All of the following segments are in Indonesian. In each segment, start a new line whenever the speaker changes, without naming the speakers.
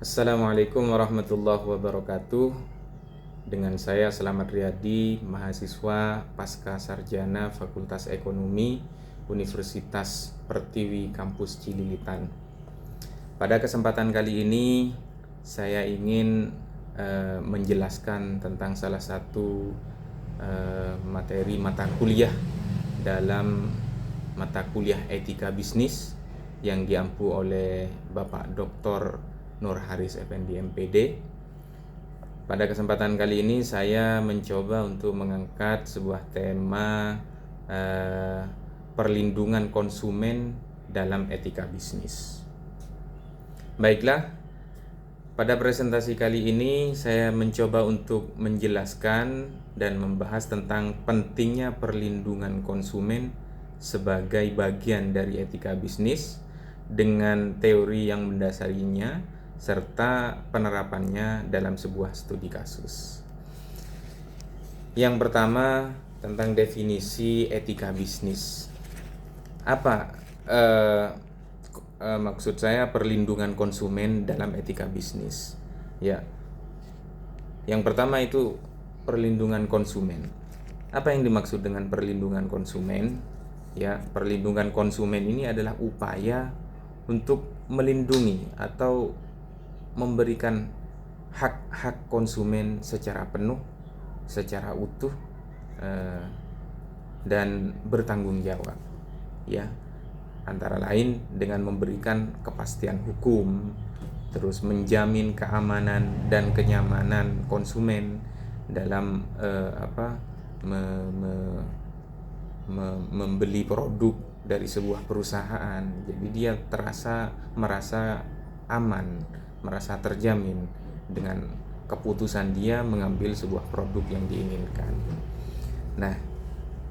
Assalamualaikum warahmatullahi wabarakatuh. Dengan saya Selamat Riyadi, mahasiswa Pasca Sarjana Fakultas Ekonomi Universitas Pertiwi Kampus Cililitan. Pada kesempatan kali ini saya ingin menjelaskan tentang salah satu materi mata kuliah dalam mata kuliah Etika Bisnis yang diampu oleh Bapak Dr. Nur Haris Effendi MPD. Pada kesempatan kali ini saya mencoba untuk mengangkat sebuah tema perlindungan konsumen dalam etika bisnis. Baiklah, pada presentasi kali ini saya mencoba untuk menjelaskan dan membahas tentang pentingnya perlindungan konsumen sebagai bagian dari etika bisnis dengan teori yang mendasarinya serta penerapannya dalam sebuah studi kasus. Yang pertama, tentang definisi etika bisnis. Apa maksud saya perlindungan konsumen dalam etika bisnis? Ya, yang pertama itu perlindungan konsumen. Apa yang dimaksud dengan perlindungan konsumen? Ya, perlindungan konsumen ini adalah upaya untuk melindungi atau memberikan hak-hak konsumen secara penuh, secara utuh, dan bertanggung jawab. Ya, antara lain dengan memberikan kepastian hukum, terus menjamin keamanan dan kenyamanan konsumen dalam membeli produk dari sebuah perusahaan. Jadi dia merasa aman, merasa terjamin dengan keputusan dia mengambil sebuah produk yang diinginkan. Nah,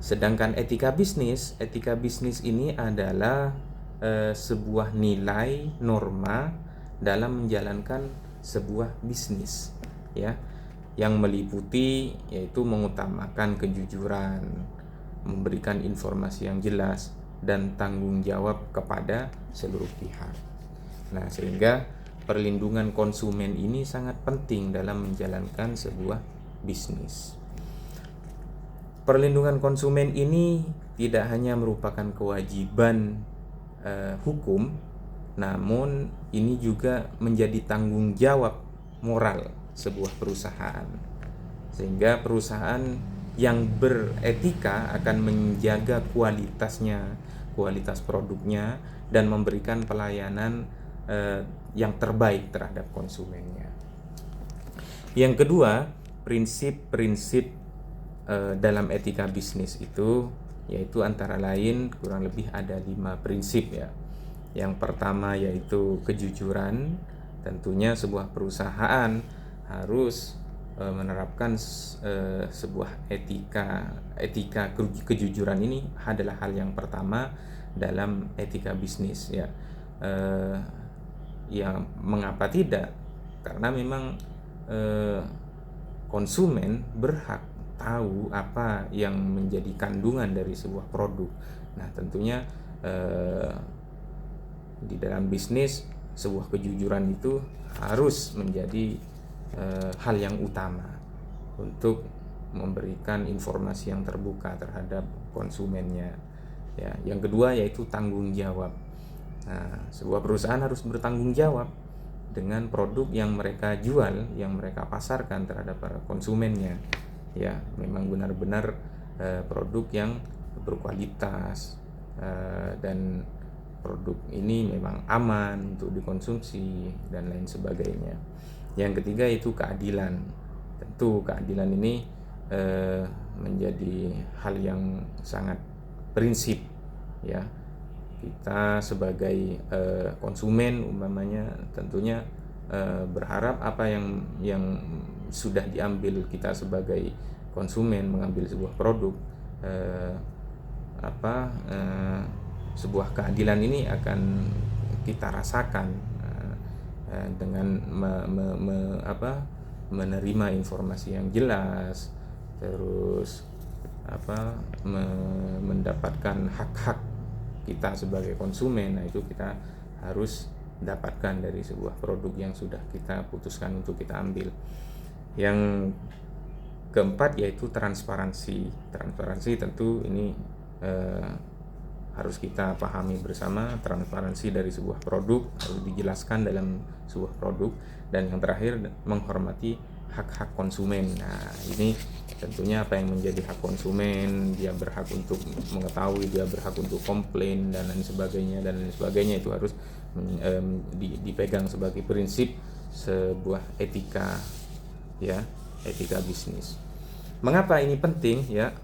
sedangkan etika bisnis ini adalah sebuah nilai norma dalam menjalankan sebuah bisnis, ya, yang meliputi yaitu mengutamakan kejujuran, memberikan informasi yang jelas dan tanggung jawab kepada seluruh pihak. Nah, sehingga perlindungan konsumen ini sangat penting dalam menjalankan sebuah bisnis. Perlindungan konsumen ini tidak hanya merupakan kewajiban hukum, namun ini juga menjadi tanggung jawab moral sebuah perusahaan. Sehingga perusahaan yang beretika akan menjaga kualitas produknya dan memberikan pelayanan yang terbaik terhadap konsumennya. Yang kedua, prinsip-prinsip dalam etika bisnis itu yaitu antara lain kurang lebih ada 5 prinsip, ya. Yang pertama yaitu kejujuran. Tentunya sebuah perusahaan harus menerapkan sebuah etika kejujuran. Ini adalah hal yang pertama dalam etika bisnis, ya. Ya, mengapa tidak? Karena memang konsumen berhak tahu apa yang menjadi kandungan dari sebuah produk. Nah, tentunya di dalam bisnis sebuah kejujuran itu harus menjadi hal yang utama untuk memberikan informasi yang terbuka terhadap konsumennya. Ya, yang kedua yaitu tanggung jawab. Nah, sebuah perusahaan harus bertanggung jawab dengan produk yang mereka jual, yang mereka pasarkan terhadap para konsumennya. Ya, memang benar-benar produk yang berkualitas dan produk ini memang aman untuk dikonsumsi dan lain sebagainya. Yang ketiga itu keadilan. Tentu keadilan ini menjadi hal yang sangat prinsip, ya. Kita sebagai konsumen umpamanya tentunya berharap apa yang sudah diambil kita sebagai konsumen mengambil sebuah produk, sebuah keadilan ini akan kita rasakan dengan menerima informasi yang jelas, terus mendapatkan hak-hak kita sebagai konsumen. Nah, itu kita harus dapatkan dari sebuah produk yang sudah kita putuskan untuk kita ambil. Yang keempat yaitu transparansi. Transparansi tentu ini harus kita pahami bersama. Transparansi dari sebuah produk harus dijelaskan dalam sebuah produk. Dan yang terakhir, menghormati hak-hak konsumen. Nah, ini tentunya apa yang menjadi hak konsumen, dia berhak untuk mengetahui, dia berhak untuk komplain dan lain sebagainya itu harus dipegang sebagai prinsip sebuah etika, ya, etika bisnis. Mengapa ini penting, ya?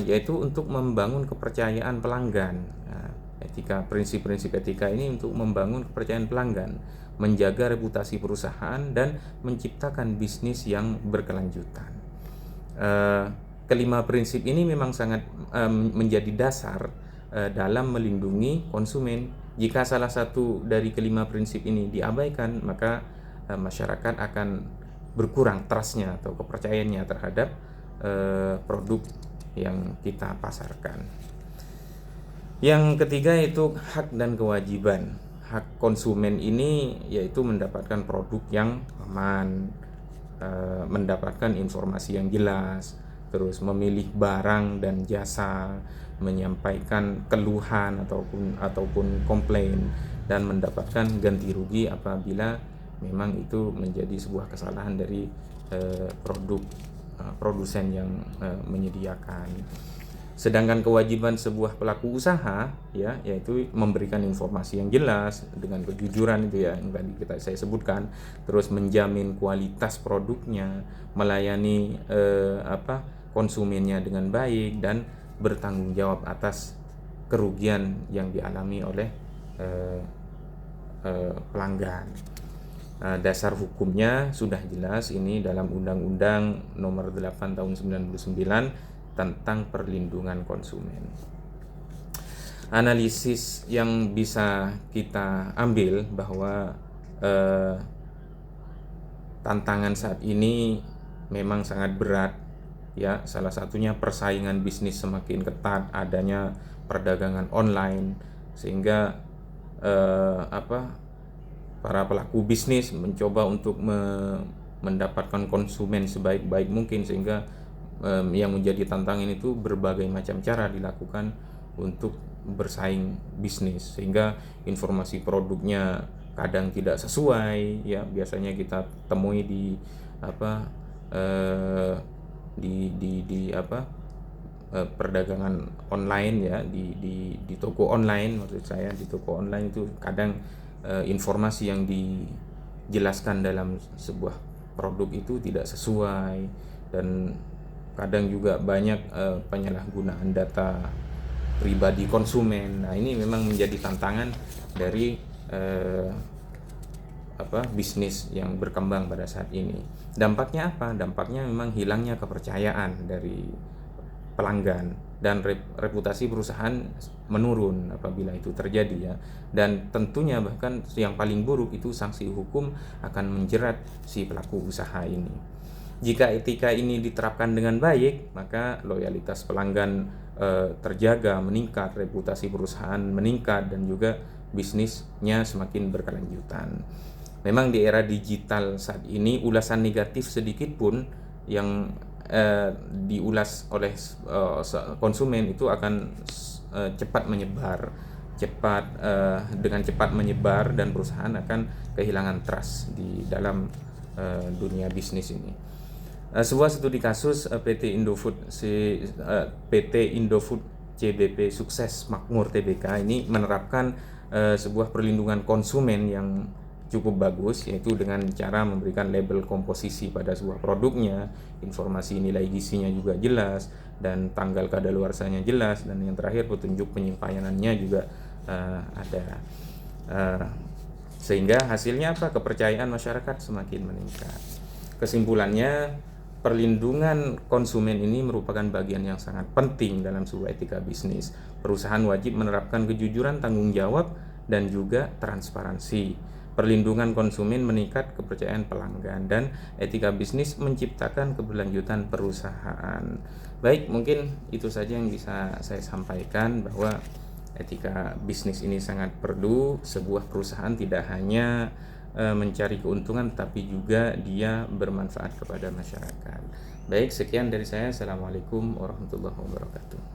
Yaitu untuk membangun kepercayaan pelanggan. Nah, prinsip-prinsip etika ini untuk membangun kepercayaan pelanggan, menjaga reputasi perusahaan, dan menciptakan bisnis yang berkelanjutan. Kelima prinsip ini memang sangat menjadi dasar dalam melindungi konsumen. Jika salah satu dari kelima prinsip ini diabaikan, maka masyarakat akan berkurang trust-nya atau kepercayaannya terhadap produk yang kita pasarkan. Yang ketiga itu hak dan kewajiban. Hak konsumen ini yaitu mendapatkan produk yang aman, mendapatkan informasi yang jelas, terus memilih barang dan jasa, menyampaikan keluhan ataupun komplain, dan mendapatkan ganti rugi apabila memang itu menjadi sebuah kesalahan dari produsen yang menyediakan. Sedangkan kewajiban sebuah pelaku usaha, ya, yaitu memberikan informasi yang jelas dengan kejujuran, itu ya yang tadi saya sebutkan, terus menjamin kualitas produknya, melayani konsumennya dengan baik, dan bertanggung jawab atas kerugian yang dialami oleh pelanggan. Dasar hukumnya sudah jelas ini dalam Undang-Undang Nomor 8 Tahun 99 tentang perlindungan konsumen. Analisis yang bisa kita ambil bahwa tantangan saat ini memang sangat berat, ya. Salah satunya persaingan bisnis semakin ketat, adanya perdagangan online, sehingga para pelaku bisnis mencoba untuk mendapatkan konsumen sebaik-baik mungkin, sehingga yang menjadi tantangan itu berbagai macam cara dilakukan untuk bersaing bisnis, sehingga informasi produknya kadang tidak sesuai, ya. Biasanya kita temui di perdagangan online, ya, di toko online, maksud saya di toko online itu kadang informasi yang dijelaskan dalam sebuah produk itu tidak sesuai, dan kadang juga banyak penyalahgunaan data pribadi konsumen. Nah, ini memang menjadi tantangan dari bisnis yang berkembang pada saat ini. Dampaknya apa? Dampaknya memang hilangnya kepercayaan dari pelanggan, dan reputasi perusahaan menurun apabila itu terjadi, ya. Dan tentunya bahkan yang paling buruk itu sanksi hukum akan menjerat si pelaku usaha ini. Jika etika ini diterapkan dengan baik, maka loyalitas pelanggan terjaga, meningkat, reputasi perusahaan meningkat, dan juga bisnisnya semakin berkelanjutan. Memang di era digital saat ini, ulasan negatif sedikit pun yang diulas oleh konsumen itu akan cepat menyebar, dengan cepat menyebar, dan perusahaan akan kehilangan trust di dalam dunia bisnis ini. Sebuah studi kasus PT Indofood CBP Sukses Makmur Tbk ini menerapkan sebuah perlindungan konsumen yang cukup bagus, yaitu dengan cara memberikan label komposisi pada sebuah produknya, informasi nilai gizinya juga jelas, dan tanggal kadaluarsanya jelas, dan yang terakhir petunjuk penyimpanan-nya juga ada. Sehingga hasilnya apa? Kepercayaan masyarakat semakin meningkat. Kesimpulannya, perlindungan konsumen ini merupakan bagian yang sangat penting dalam sebuah etika bisnis. Perusahaan wajib menerapkan kejujuran, tanggung jawab, dan juga transparansi. Perlindungan konsumen meningkat kepercayaan pelanggan, dan etika bisnis menciptakan keberlanjutan perusahaan. Baik, mungkin itu saja yang bisa saya sampaikan, bahwa Etika bisnis ini sangat perlu. Sebuah perusahaan tidak hanya mencari keuntungan, tapi juga dia bermanfaat kepada masyarakat. Baik, sekian dari saya. Assalamualaikum warahmatullahi wabarakatuh.